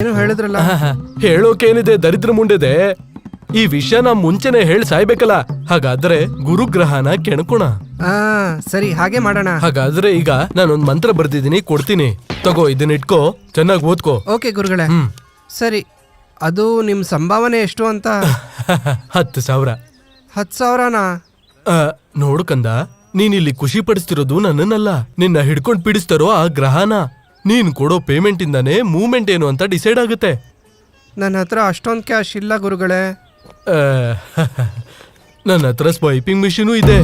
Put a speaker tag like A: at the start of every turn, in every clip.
A: ಏನು ಹೇಳಿದ್ರಲ್ಲ?
B: ಹೇಳೋಕೇನಿದೆ ದರಿದ್ರ ಮುಂಡೆದೆ. ಈ ವಿಷಯನ ಮುಂಚೆನೆ ಹೇಳಿ ಸಾಯ್ಬೇಕಲ್ಲ. ಹಾಗಾದ್ರೆ ಗುರುಗ್ರಹನ ಕೆಣಕೋಣ.
A: ಸರಿ, ಹಾಗೆ ಮಾಡೋಣ.
B: ಹಾಗಾದ್ರೆ ಈಗ ನಾನೊಂದ್ ಮಂತ್ರ ಬರ್ದಿದ್ದೀನಿ, ಕೊಡ್ತೀನಿ. ತಗೋ, ಇದನ್ನ ಇಟ್ಕೋ, ಚೆನ್ನಾಗಿ ಓದ್ಕೋ.
A: ಓಕೆ ಗುರುಗಳೇ. ಸರಿ, ಅದು ನಿಮ್ ಸಂಭಾವನೆ ಎಷ್ಟು ಅಂತ?
B: 10,000.
A: 10,000ನಾ?
B: ನೋಡು ಕಂದ, ನೀನಿಲ್ಲಿ ಖುಷಿ ಪಡಿಸ್ತಿರೋದು ನನ್ನನ್ನಲ್ಲ, ನಿನ್ನ ಹಿಡ್ಕೊಂಡ್ ಪೀಡಿಸ್ತಾರೋ ಆ ಗ್ರಹನ. ನೀನ್ ಕೊಡೋ ಪೇಮೆಂಟ್ ಇಂದಾನೆ ಮೂವ್ಮೆಂಟ್ ಏನು ಅಂತ ಡಿಸೈಡ್ ಆಗುತ್ತೆ.
A: ನನ್ನ ಹತ್ರ ಅಷ್ಟೊಂದು ಕ್ಯಾಶ್ ಇಲ್ಲ ಗುರುಗಳೇ.
B: ನನ್ನ ಹತ್ರ ಸ್ವೈಪಿಂಗ್ ಮಿಷಿನು ಇದೆ.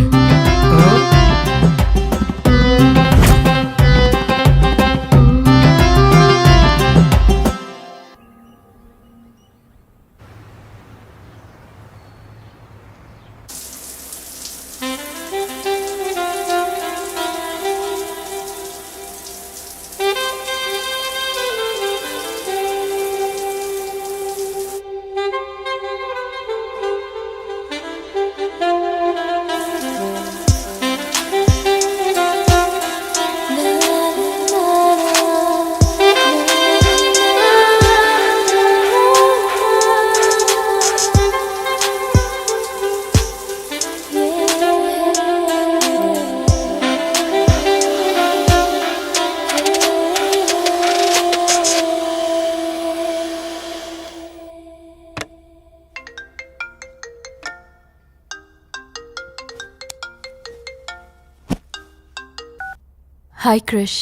C: Hi Krish.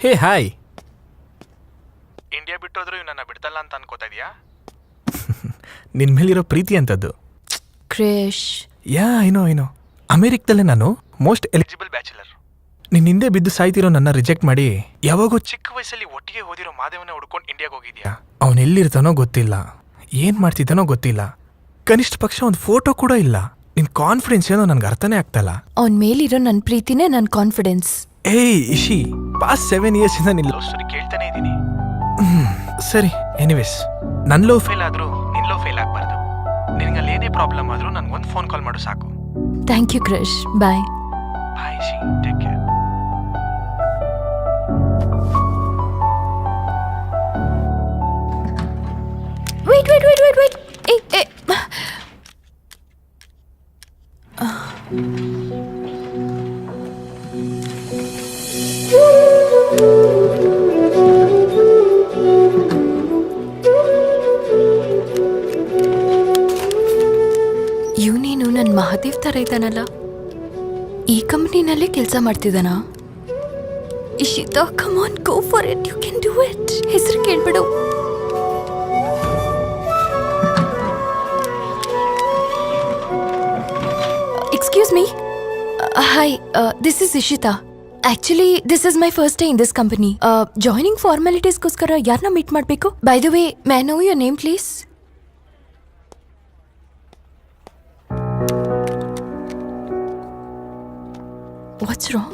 D: Hey hi.
E: India ಬಿಟ್ಟೋದ್ರು ನನ್ನ ಬಿಡ್ತಲ್ಲ ಅಂತ ಅನ್ಕೋತಾ ಇದೀಯಾ?
D: ನಿನ್ ಮೇಲಿರೋ ಪ್ರೀತಿ ಅಂತದ್ದು.
C: ಕ್ರಿಶ್,
D: ಯಾ ಏನೋ ಅಮೆರಿಕದಲ್ಲೇ ನಾನು ಮೋಸ್ಟ್
E: ಎಲಿಜಿಬಲ್ ಬ್ಯಾಚುಲರ್.
D: ನಿನ್ನ ಹಿಂದೆ ಬಿದ್ದು ಸಾಯ್ತಿರೋ ನನ್ನ ರಿಜೆಕ್ಟ್ ಮಾಡಿ ಯಾವಾಗೋ
E: ಚಿಕ್ಕ ವಯಸ್ಸಲ್ಲಿ ಒಟ್ಟಿಗೆ ಓದಿರೋ ಮಾದೇವನ ಹುಡ್ಕೊಂಡು ಇಂಡಿಯಾಗೆ ಹೋಗಿದ್ಯಾ?
D: ಅವನು ಎಲ್ಲಿರ್ತಾನೋ ಗೊತ್ತಿಲ್ಲ, ಏನ್ ಮಾಡ್ತಿದ್ದಾನೋ ಗೊತ್ತಿಲ್ಲ, ಕನಿಷ್ಠ ಪಕ್ಷ ಒಂದು ಫೋಟೋ ಕೂಡ ಇಲ್ಲ. ನಿನ್ ಕಾನ್ಫಿಡೆನ್ಸ್ ಏನೋ ನನ್ಗೆ ಅರ್ಥನೇ ಆಗ್ತಲ್ಲ.
C: ಅವನ್ ಮೇಲಿರೋ ನನ್ನ ಪ್ರೀತಿನೇ ನನ್ನ ಕಾನ್ಫಿಡೆನ್ಸ್.
D: ಏಯ್ ಇಶಿ, ಪಾಸ್ಟ್ 7 years ಇಂದ ನಿನ್
E: ಲವ್ ಸ್ಟೋರಿ ಕೇಳ್ತಾನೆ ಇದ್ದೀನಿ.
D: ಸರಿ, ಎನಿವೇಸ್ ನನ್ ಲವ್
E: ಫೇಲ್ ಆದ್ರೂ ನಿನ್ ಲವ್ ಫೇಲ್ ಆಗ್ಬಾರ್ದು. ನಿನ್ಗಲ್ಲಿ ಏನೇ ಪ್ರಾಬ್ಲಮ್ ಆದ್ರೂ ನನ್ಗೊಂದು ಫೋನ್ ಕಾಲ್ ಮಾಡು ಸಾಕು.
C: Thank you Krish. Bye.
E: Bye ಶಿ, ಟೇಕ್ ಕೇರ್.
C: ವೇಟ್. ಏ ಇವನೇನು ನನ್ನ ಮಹಾದೇವ್ ಥರ ಇದ್ದಾನಲ್ಲ. ಈ ಕಂಪ್ನಿನಲ್ಲೇ ಕೆಲಸ ಮಾಡ್ತಿದ್ದಾನಾ? Ishita, come on, go for it, you can do it. ಹೆಸರು ಕೇಳ್ಬಿಡು. Excuse me. Hi, this is Ishita. Actually, this is my first day in this company. Joining formalities goskara yarna meet madbeku? By the way, may I know your name, please? What's wrong?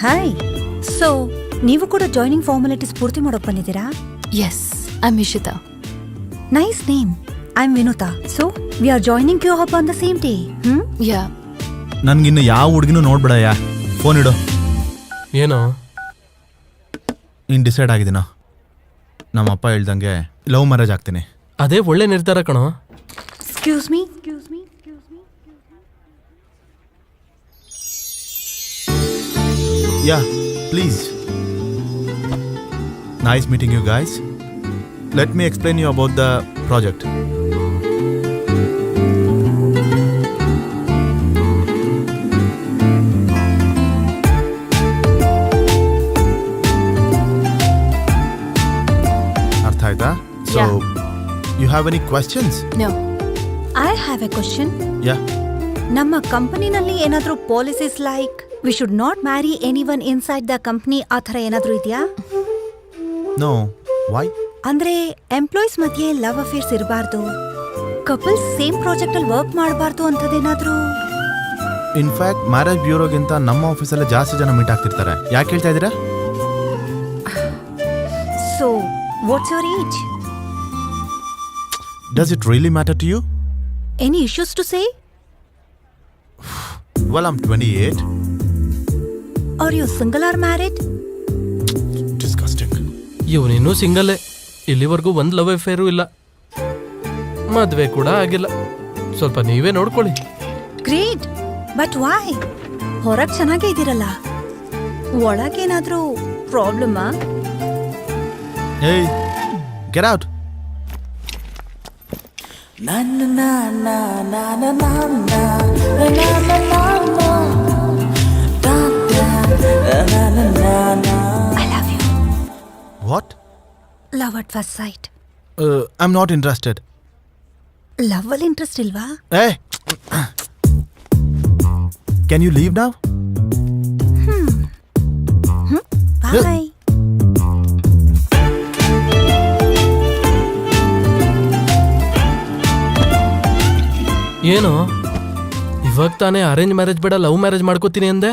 F: Hi. So ನೀವು ಕೂಡ joining formalities ಪೂರ್ತಿ ಮಾಡೋಕೆ ಬಂದಿದ್ದೀರಾ?
C: Yes, I am Ishita.
F: Nice name. I am Vinutha. So we are joining you up on the same day.
C: Yeah.
G: ನನ್ಗಿನ್ನು ಯಾವ ಹುಡುಗಿನೂ ನೋಡ್ಬಿಡಯ್ಯ. Phone ಇಡು.
B: ಏನೋ
G: ನೀನು ಡಿಸೈಡ್ ಆಗಿದ್ದೀನೋ? ನಮ್ಮಪ್ಪ ಹೇಳ್ದಂಗೆ ಲವ್ ಮ್ಯಾರೇಜ್ ಆಗ್ತೀನಿ.
B: ಅದೇ ಒಳ್ಳೆ ನಿರ್ಧಾರ ಕಣೋ.
F: Excuse me.
G: Yeah, please. Nice meeting you guys. Let me explain you about the project. Artha aita? So, you have any questions?
C: No.
F: I have a question.
G: Yeah.
F: ನಮ್ಮ ಕಂಪನಿನಲ್ಲಿ ಏನಾದರೂ policies like we should not marry anyone inside the company ಆ ಥರ ಏನಾದರೂ ಇದೆಯಾ?
G: No. Why?
F: ಅಂದ್ರೆ employees ಮಧ್ಯೆ love affairs ಇರಬಾರ್ದು, ಕಪಲ್ಸ್ ಸೇಮ್ ಪ್ರಾಜೆಕ್ಟ್ ಅಲ್ಲಿ ವರ್ಕ್ ಮಾಡಬಾರ್ದು ಅಂತದೇನಾದ್ರೂ?
G: ಇನ್ಫ್ಯಾಕ್ಟ್ ಮ್ಯಾರೇಜ್ ಬ್ಯೂರೋಗಿಂತ ನಮ್ಮ ಆಫೀಸಲ್ಲೇ ಜಾಸ್ತಿ ಜನ ಮೀಟ್ ಆಗ್ತಿರ್ತಾರೆ. ಯಾಕೆ ಹೇಳ್ತಾ ಇದ್ದೀರಾ?
F: So, what's your age?
G: Does it really matter to you?
F: Any issues to say?
G: Well, I'm 28.
F: Are you single or married?
G: Disgusting.
B: ಇವನಿನ್ನೂ ಸಿಂಗಲ್ಲೇ. ಇಲ್ಲಿವರೆಗೂ ಒಂದು ಲವ್ ಅಫೇರು ಇಲ್ಲ, ಮದುವೆ ಕೂಡ ಆಗಿಲ್ಲ. ಸ್ವಲ್ಪ ನೀವೇ ನೋಡ್ಕೊಳ್ಳಿ.
F: Great. But why? ಹೊರಗ್ ಚೆನ್ನಾಗೇ ಇದ್ದೀರಲ್ಲ, ಒಳಗೇನಾದ್ರೂ ಪ್ರಾಬ್ಲಮಾ?
G: Hey, get out.
F: I love you.
G: What?
F: Love at first sight.
G: I'm not interested.
F: Love ಅಲ್ಲಿ ಇಂಟ್ರೆಸ್ಟ್ ಇಲ್ವಾ?
G: Hey! Can you leave now?
F: Bye.
B: ಏನು ಇವಾಗ ತಾನೇ ಅರೇಂಜ್ ಮ್ಯಾರೇಜ್ ಬೇಡ ಲವ್ ಮ್ಯಾರೇಜ್ ಮಾಡ್ಕೋತೀನಿ ಅಂದೆ.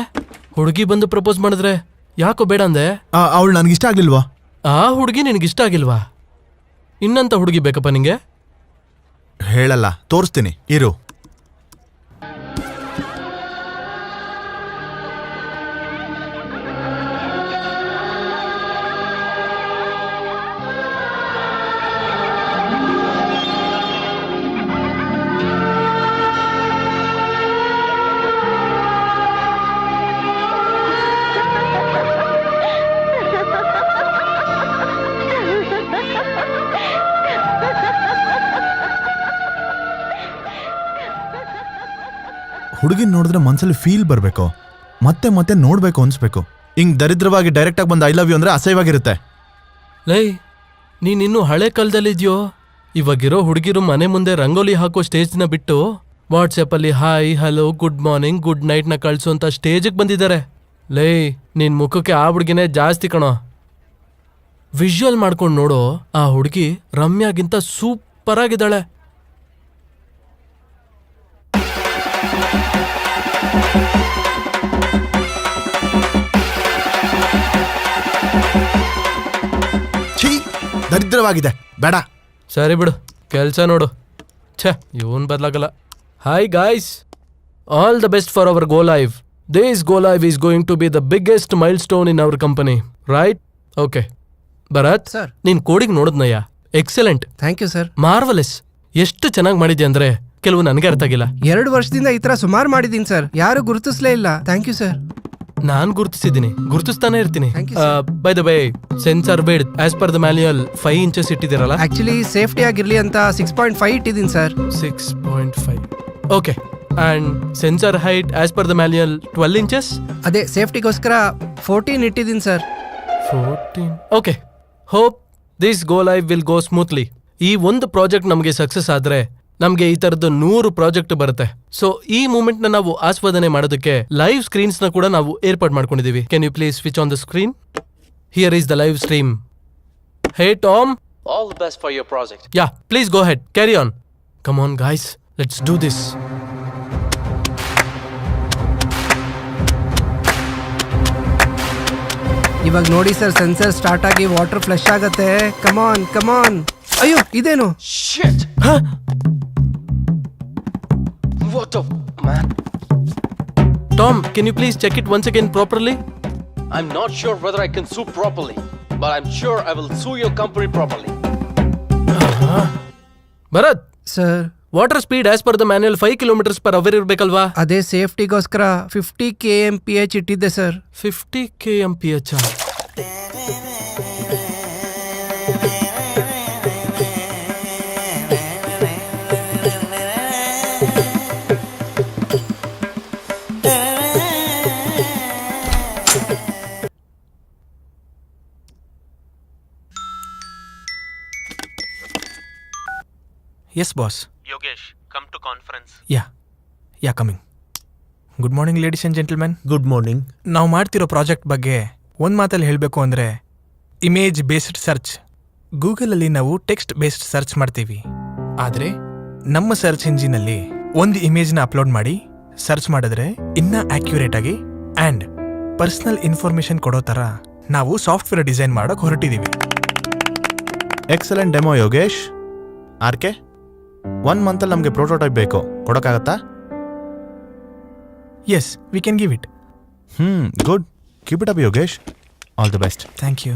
B: ಹುಡುಗಿ ಬಂದು ಪ್ರಪೋಸ್ ಮಾಡಿದ್ರೆ ಯಾಕೋ ಬೇಡ ಅಂದೆ.
G: ಅವಳು ನನಗಿಷ್ಟ ಆಗ್ಲಿಲ್ವಾ?
B: ಆ ಹುಡುಗಿ ನಿನಗಿಷ್ಟ ಆಗಿಲ್ವಾ? ಇನ್ನಂತ ಹುಡುಗಿ ಬೇಕಪ್ಪ ನಿಂಗೆ?
G: ಹೇಳಲ್ಲ, ತೋರಿಸ್ತೀನಿ ಇರು. ಹುಡುಗಿನ ನೋಡಿದ್ರೆ ಮನ್ಸಲ್ಲಿ ಫೀಲ್ ಬರಬೇಕು, ಮತ್ತೆ ಮತ್ತೆ ನೋಡ್ಬೇಕು ಅನ್ಸ್ಬೇಕು. ಹಿಂಗ್ ದರಿದ್ರವಾಗಿ ಡೈರೆಕ್ಟ್ ಆಗಿ ಬಂದು ಐ ಲವ್ ಯು ಅಂದ್ರೆ ಅಸಹ್ಯವಾಗಿರುತ್ತೆ.
B: ಲೈ, ನೀನಿನ್ನೂ ಹಳೆ ಕಾಲದಲ್ಲಿದ್ಯೋ? ಇವಾಗಿರೋ ಹುಡುಗಿರು ಮನೆ ಮುಂದೆ ರಂಗೋಲಿ ಹಾಕೋ ಸ್ಟೇಜ್ನ ಬಿಟ್ಟು ವಾಟ್ಸಪ್ಪಲ್ಲಿ hi hello good morning good ನೈಟ್ನ ಕಳಿಸೋಂಥ ಸ್ಟೇಜಿಗೆ ಬಂದಿದ್ದಾರೆ. ಲೈ, ನಿನ್ ಮುಖಕ್ಕೆ ಆ ಹುಡುಗಿನೇ ಜಾಸ್ತಿ ಕಣೋ. ವಿಜುವಲ್ ಮಾಡ್ಕೊಂಡು ನೋಡೋ, ಆ ಹುಡುಗಿ ರಮ್ಯಾಗಿಂತ ಸೂಪರ್ ಆಗಿದ್ದಾಳೆ.
G: ಛೀ, ದರಿದ್ರವಾಗಿದೆ, ಬೇಡ.
B: ಸರಿ ಬಿಡು, ಕೆಲಸ ನೋಡು. ಛೇ, ಇವನ್ ಬದಲಾಗಲ್ಲ. Hi guys, all the best for our go live. This go live is going to be the biggest milestone in our company, right? Okay Bharat,
A: sir.
B: ನೀನ್ ಕೋಡಿಂಗ್ ನೋಡಿದ್ನಯ್ಯ, excellent,
A: thank you sir.
B: Marvellous. ಎಷ್ಟು ಚೆನ್ನಾಗಿ ಮಾಡಿದ್ಯಾ ಅಂದ್ರೆ ಕೆಲವು ನನಗೆ ಅರ್ಥ ಆಗಿಲ್ಲ.
A: 2 ವರ್ಷದಿಂದ ಈ ತರ ಸುಮಾರು ಮಾಡಿದ್ದೀನಿ ಸರ್, ಯಾರು ಗುರುತಿಸ್ಲೇ ಇಲ್ಲ. Thank you sir.
B: ನಾನ್ ಗುರುತಿಸಿದ್ದೀನಿ, ಗುರುತಿಸ್ತಾನೆ ಇರ್ತೀನಿ.
A: Thank you,
B: by the way, sensor bed as per the manual 5 inches ಇಟ್ಟಿದ್ದೀರಲ್ಲ?
A: ಆಕ್ಚುಲಿ ಸೇಫ್ಟಿ ಆಗಿರ್ಲಿ ಅಂತ 6.5 ಇಟ್ಟಿದ್ದೀನಿ sir.
B: 6.5. Okay, and sensor height as per the manual 12 inches?
A: ಅದೇ ಸೇಫ್ಟಿಗೋಸ್ಕರ 14 ಇಟ್ಟಿದ್ದೀನಿ sir.
B: 14. Okay, hope this go live will go smoothly. ಈ ಒಂದು project ನಮಗೆ ಸಕ್ಸಸ್ ಆದ್ರೆ ನಮಗೆ ಈ ತರದ್ದು 100 ಪ್ರಾಜೆಕ್ಟ್ ಬರುತ್ತೆ. ಸೊ ಈ ಮೂಮೆಂಟ್ ನ ನಾವು ಆಸ್ವಾದನೆ ಮಾಡೋದಕ್ಕೆ ಲೈವ್ ಸ್ಕ್ರೀನ್ಸ್ ನ ಕೂಡ ನಾವು ಏರ್ಪಾಡು ಮಾಡ್ಕೊಂಡಿದೀವಿ. Can you please switch on the screen? Here is the live stream. Hey Tom, all the best for your project. Yeah, please go ahead, carry on. Come on guys, let's do this.
A: ಇವಾಗ ನೋಡಿ sir, sensor start ಆಗಿ water flush ಆಗತ್ತೆ. Come on ಕಮಾನ್. ಅಯ್ಯೋ, ಇದೇನು?
B: Tom, can you please check it once again properly?
H: I'm not sure whether I can sue properly, but I'm sure I will sue your company properly.
B: Bharat,
A: sir,
B: water speed as per the manual 5 kilometres per hour ಇರ್ಬೇಕಲ್ವಾ?
A: ಅದೇ ಸೇಫ್ಟಿಗೋಸ್ಕರ 50 kmph ಇಟ್ಟಿದ್ದೆ sir.
B: 50 kmph.
D: Yes, boss.
E: Yogesh, come to conference.
D: Yeah coming. Good morning ladies and gentlemen.
G: Good morning.
D: ನಾವು ಮಾಡ್ತಿರೋ project ಬಗ್ಗೆ ಒಂದು ಮಾತಲ್ಲಿ ಹೇಳಬೇಕು ಅಂದರೆ, ಇಮೇಜ್ ಬೇಸ್ಡ್ ಸರ್ಚ್. ಗೂಗಲಲ್ಲಿ ನಾವು ಟೆಕ್ಸ್ಟ್ ಬೇಸ್ಡ್ ಸರ್ಚ್ ಮಾಡ್ತೀವಿ, ಆದರೆ ನಮ್ಮ ಸರ್ಚ್ ಇಂಜಿನಲ್ಲಿ ಒಂದು ಇಮೇಜ್ನ ಅಪ್ಲೋಡ್ ಮಾಡಿ ಸರ್ಚ್ ಮಾಡಿದ್ರೆ ಇನ್ನೂ ಆಕ್ಯುರೇಟ್ ಆಗಿ ಆ್ಯಂಡ್ ಪರ್ಸ್ನಲ್ ಇನ್ಫಾರ್ಮೇಷನ್ ಕೊಡೋ ಥರ ನಾವು ಸಾಫ್ಟ್ವೇರ್ ಡಿಸೈನ್ ಮಾಡೋಕೆ ಹೊರಟಿದ್ದೀವಿ.
G: Excellent demo Yogesh. ಆರ್ ಕೆ 1 ಮಂತಲ್ಲಿ ನಮಗೆ ಪ್ರೋಟೋಟೈಪ್ ಬೇಕು, ಕೊಡೋಕ್ಕಾಗತ್ತಾ?
D: Yes, we can give it.
G: Good. Keep it up Yogesh. All the best.
D: Thank you.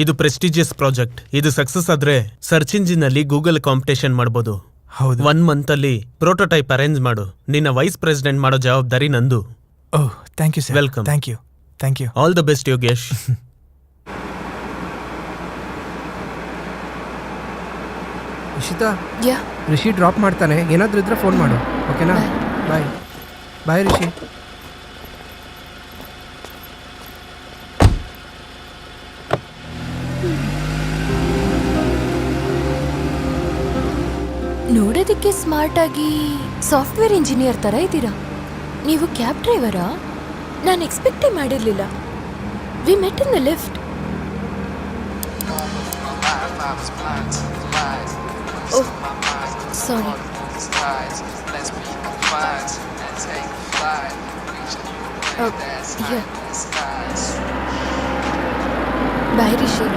I: ಇದು ಪ್ರೆಸ್ಟಿಜಿಯಸ್ ಪ್ರಾಜೆಕ್ಟ್. ಇದು ಸಕ್ಸಸ್ ಆದ್ರೆ ಸರ್ಚ್ ಇಂಜಿನ್ ಅಲ್ಲಿ ಗೂಗಲ್ ಕಾಂಪಿಟೇಷನ್ ಮಾಡ್ಬೋದು.
D: ಹೌದು.
I: 1 ಮಂತ್ ಅಲ್ಲಿ ಪ್ರೋಟೋಟೈಪ್ ಅರೇಂಜ್ ಮಾಡು. ನಿನ್ನ ವೈಸ್ ಪ್ರೆಸಿಡೆಂಟ್ ಮಾಡೋ ಜವಾಬ್ದಾರಿ ನಂದು.
D: Oh, thank you sir.
I: Welcome.
D: Thank you. Thank you.
I: All the best Yogesh.
A: Ishita,
C: yeah
A: Rishi drop ಮಾಡ್ತಾನೆ, ಏನಾದರೂ ಇದ್ರೆ ಫೋನ್ ಮಾಡು, ಓಕೆನಾ? ಬಾಯ್ ಬಾಯ್ ರಿಷಿ.
C: ನೋಡೋದಕ್ಕೆ ಸ್ಮಾರ್ಟ್ ಆಗಿ ಸಾಫ್ಟ್ವೇರ್ ಇಂಜಿನಿಯರ್ ತರ ಇದ್ದೀರಾ. ನೀವು ಕ್ಯಾಬ್ ಡ್ರೈವರಾ? ನಾನು ಎಕ್ಸ್ಪೆಕ್ಟೇ ಮಾಡಿರಲಿಲ್ಲ. We met in the lift. Oh sorry. Bye Rishi.